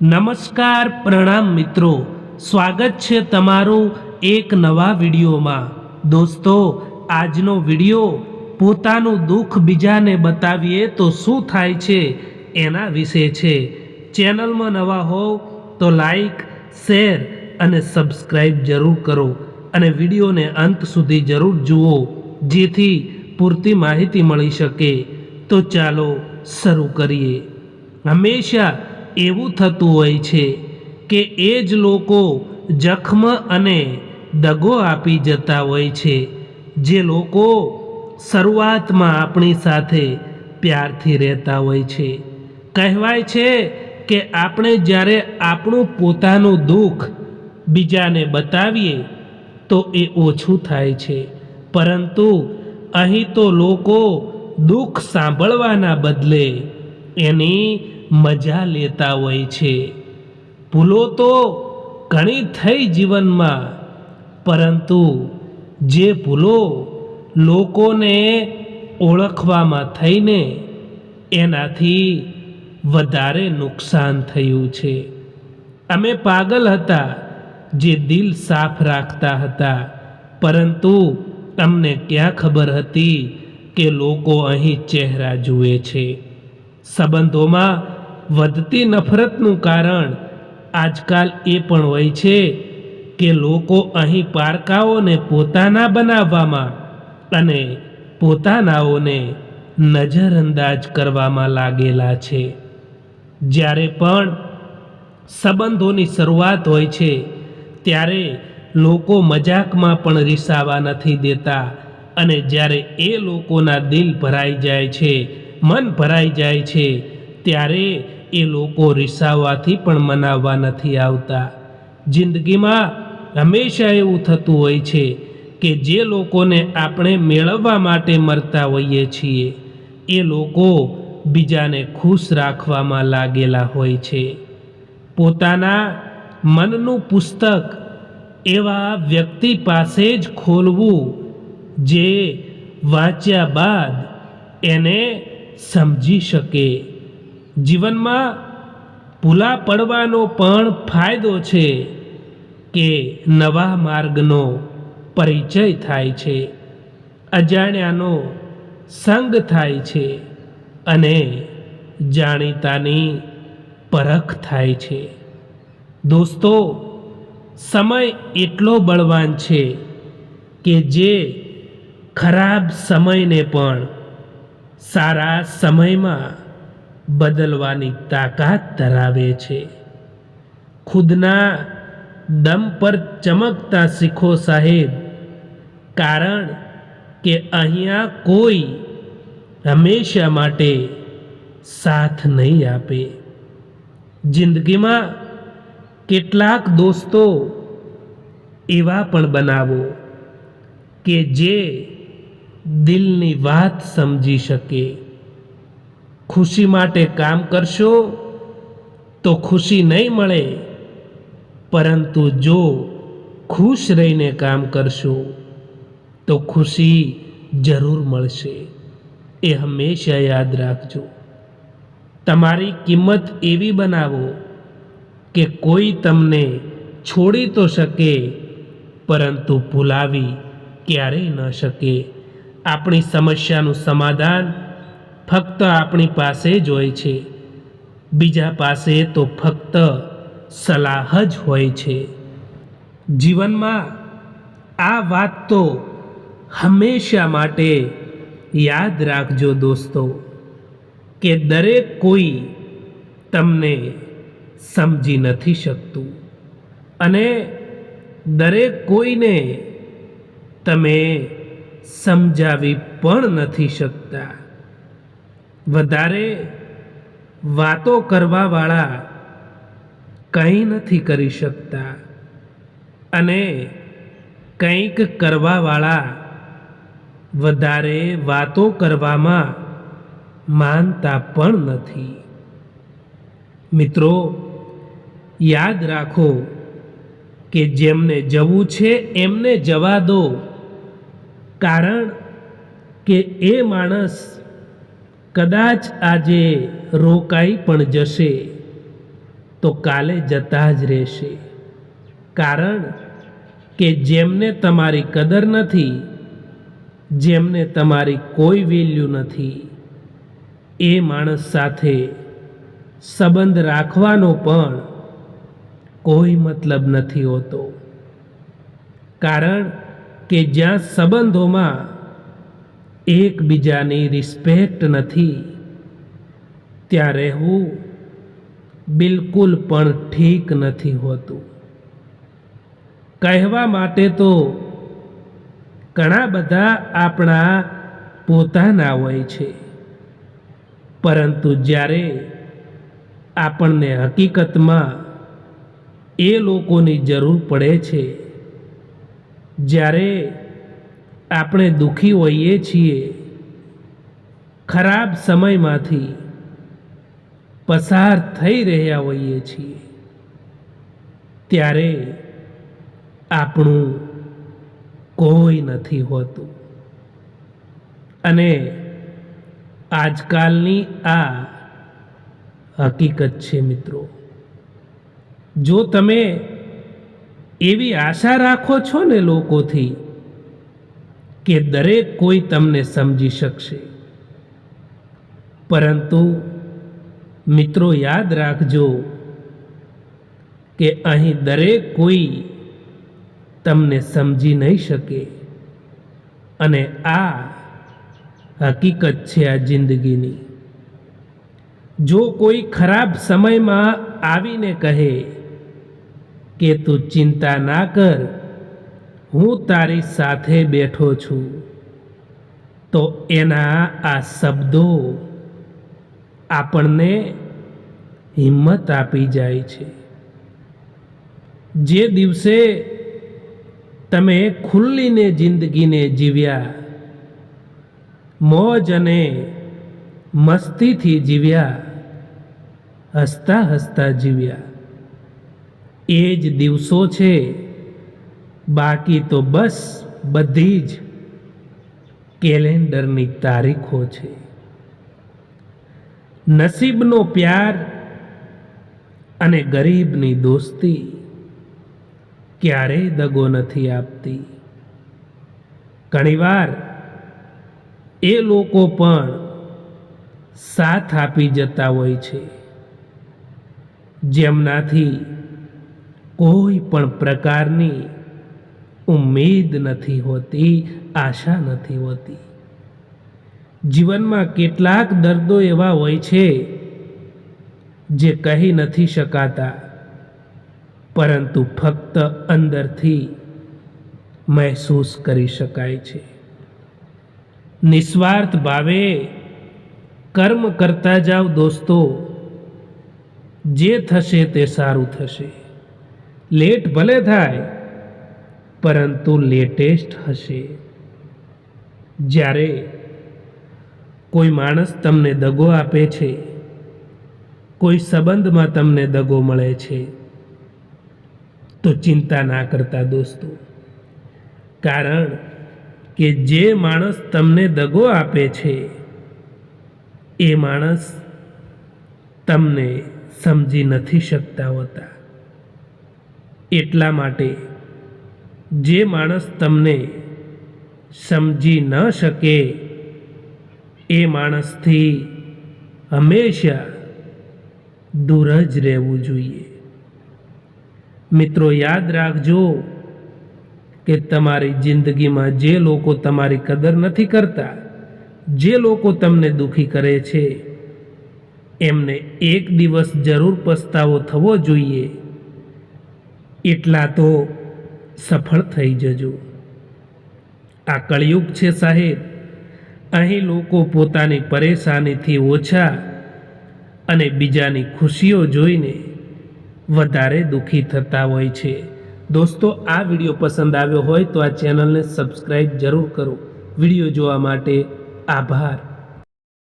નમસ્કાર પ્રણામ મિત્રો, સ્વાગત છે તમારું એક નવા વિડીયોમાં। દોસ્તો, આજનો વિડીયો પોતાનું દુઃખ બીજાને બતાવીએ તો શું થાય છે એના વિશે છે। ચેનલમાં નવા હોવ તો લાઈક, શેર અને સબસ્ક્રાઈબ જરૂર કરો અને વિડીયોને અંત સુધી જરૂર જુઓ, જેથી પૂરતી માહિતી મળી શકે। તો ચાલો શરૂ કરીએ। હંમેશા એવું થતું હોય છે કે એ જ લોકો જખમ અને દગો આપી જતા હોય છે, જે લોકો શરૂઆતમાં આપણી સાથે પ્યારથી રહેતા હોય છે। કહેવાય છે કે આપણે જ્યારે આપણું પોતાનું દુઃખ બીજાને બતાવીએ તો એ ઓછું થાય છે, પરંતુ અહીં તો લોકો દુઃખ સાંભળવાના બદલે એની મજા લેતા હોય છે। ભૂલો તો ઘણી થઈ જીવનમાં, પરંતુ જે ભૂલો લોકોને ઓળખવામાં થઈને એનાથી વધારે નુકસાન થયું છે। અમે પાગલ હતા જે દિલ સાફ રાખતા હતા, પરંતુ અમને ક્યાં ખબર હતી કે લોકો અહીં ચહેરા જુએ છે। સંબંધોમાં વધતી નફરતનું કારણ આજકાલ એ પણ હોય છે કે લોકો અહીં પારકાઓને પોતાના બનાવવામાં અને પોતાનાઓને નજરઅંદાજ કરવામાં લાગેલા છે। જ્યારે પણ સંબંધોની શરૂઆત હોય છે ત્યારે લોકો મજાકમાં પણ રીસાવા નથી દેતા, અને જ્યારે એ લોકોના દિલ ભરાઈ જાય છે, મન ભરાઈ જાય છે, ત્યારે એ લોકો રીસાવાથી પણ મનાવવા નથી આવતા। જિંદગીમાં હંમેશા એવું થતું હોય છે કે જે લોકોને આપણે મેળવવા માટે મરતા હોઈએ છીએ, એ લોકો બીજાને ખુશ રાખવામાં લાગેલા હોય છે। પોતાના મનનું પુસ્તક એવા વ્યક્તિ પાસે જ ખોલવું જે વાંચ્યા બાદ એને સમજી શકે। જીવનમાં ભૂલા પડવાનો પણ ફાયદો છે કે નવા માર્ગનો પરિચય થાય છે, અજાણ્યાનો સંગ થાય છે અને જાણીતાની પરખ થાય છે। દોસ્તો, સમય એટલો બળવાન છે કે જે ખરાબ સમયને પણ સારા સમયમાં બદલવાની તાકાત ધરાવે છે। ખુદના દમ પર ચમકતા શીખો સાહેબ, કારણ કે અહીંયા કોઈ હંમેશા માટે સાથ નહીં આપે। જિંદગીમાં કેટલાક દોસ્તો એવા પણ બનાવો કે જે દિલની વાત સમજી શકે। ખુશી માટે કામ કરશો તો ખુશી નહીં મળે, પરંતુ જો ખુશ રહીને કામ કરશો તો ખુશી જરૂર મળશે। એ હંમેશા યાદ રાખજો। તમારી કિંમત એવી બનાવો કે કોઈ તમને છોડી તો શકે, પરંતુ ભૂલાવી ક્યારેય ન શકે। આપણી સમસ્યાનું સમાધાન ફક્ત આપણી પાસે જ હોય છે, બીજા પાસે તો ફક્ત સલાહ જ હોય છે। જીવનમાં આ વાત તો હંમેશા માટે યાદ રાખજો દોસ્તો, કે દરેક કોઈ તમને સમજી નથી શકતું, અને દરેક કોઈને તમે સમજાવી પણ નથી શકતા। વધારે વાતો કરવાવાળા કંઈ નથી કરી શકતા, અને કંઈક કરવાવાળા વધારે વાતો કરવામાં માનતા પણ નથી। મિત્રો, યાદ રાખો કે જેમને જવું છે એમને જવા દો, કારણ કે એ માણસ કદાચ આજે રોકાઈ પણ જશે તો કાલે જતા જ રહેશે. કારણ કે જેમને તમારી કદર નથી, જેમને તમારી કોઈ વેલ્યુ નથી, એ માણસ સાથે સંબંધ રાખવાનો પણ કોઈ મતલબ નથી હોતો. કારણ કે જ્યાં સંબંધોમાં એકબીજાની રિસ્પેક્ટ નથી, ત્યાં રહેવું બિલકુલ પણ ઠીક નથી હોતું. કહેવા માટે તો ઘણા બધા આપણા પોતાના હોય છે, પરંતુ જ્યારે આપણને હકીકતમાં એ લોકોની જરૂર પડે છે, જ્યારે આપણે દુઃખી હોઈએ છીએ, ખરાબ સમયમાંથી પસાર થઈ રહ્યા હોઈએ છીએ, ત્યારે આપણું કોઈ નથી હોતું. અને આજકાલની આ હકીકત છે મિત્રો. જો તમે એવી આશા રાખો છો ને લોકોથી કે દરેક કોઈ તમને સમજી શકશે, પરંતુ મિત્રો યાદ રાખજો કે અહીં દરેક કોઈ તમને સમજી નહીં શકે. અને આ હકીકત છે આ જિંદગીની. જો કોઈ ખરાબ સમયમાં આવીને કહે કે તું ચિંતા ના કર, હું તારી સાથે બેઠો છું, તો એના આ શબ્દો આપણને હિંમત આપી જાય છે. જે દિવસે તમે ખુલ્લીને જિંદગીને જીવ્યા, મોજ અને મસ્તીથી જીવ્યા, હસતા હસતા જીવ્યા, એ જ દિવસો છે. બાકી તો બસ બધી જ કેલેન્ડરની તારીખો છે. નસીબનો પ્યાર અને ગરીબની દોસ્તી ક્યારેય દગો નથી આપતી. ઘણીવાર એ લોકો પણ સાથ આપી જતા હોય છે, જેમનાથી કોઈ પણ પ્રકારની ઉમ્મીદ નથી હોતી, આશા નથી હોતી. જીવનમાં કેટલાક દર્દો એવા હોય છે જે કહી નથી શકાતા, પરંતુ ફક્ત અંદરથી મહેસૂસ કરી શકાય છે. નિસ્વાર્થ ભાવે કર્મ કરતા જાઓ દોસ્તો, જે થશે તે સારું થશે. લેટ ભલે થાય, પરંતુ લેટેસ્ટ હશે. જ્યારે કોઈ માણસ તમને દગો આપે છે, કોઈ સંબંધમાં તમને દગો મળે છે, તો ચિંતા ના કરતા દોસ્તો. કારણ કે જે માણસ તમને દગો આપે છે, એ માણસ તમને સમજી નથી શકતા હોતા. એટલા માટે જે માણસ તમને સમજી ન શકે, એ માણસથી હંમેશા દૂર જ રહેવું જોઈએ. મિત્રો યાદ રાખજો કે તમારી જિંદગીમાં જે લોકો તમારી કદર નથી કરતા, જે લોકો તમને દુખી કરે છે, એમને એક દિવસ જરૂર પસ્તાવો થવો જોઈએ. એટલા તો સફળ થઈ જજો. આ કળિયુગ છે સાહેબ. અહીં લોકો પોતાની પરેશાનીથી ઓછા અને બીજાની ખુશીઓ જોઈને વધારે દુઃખી થતા હોય છે. દોસ્તો, આ વિડીયો પસંદ આવ્યો હોય તો આ ચેનલને સબસ્ક્રાઈબ જરૂર કરો. વિડીયો જોવા માટે આભાર.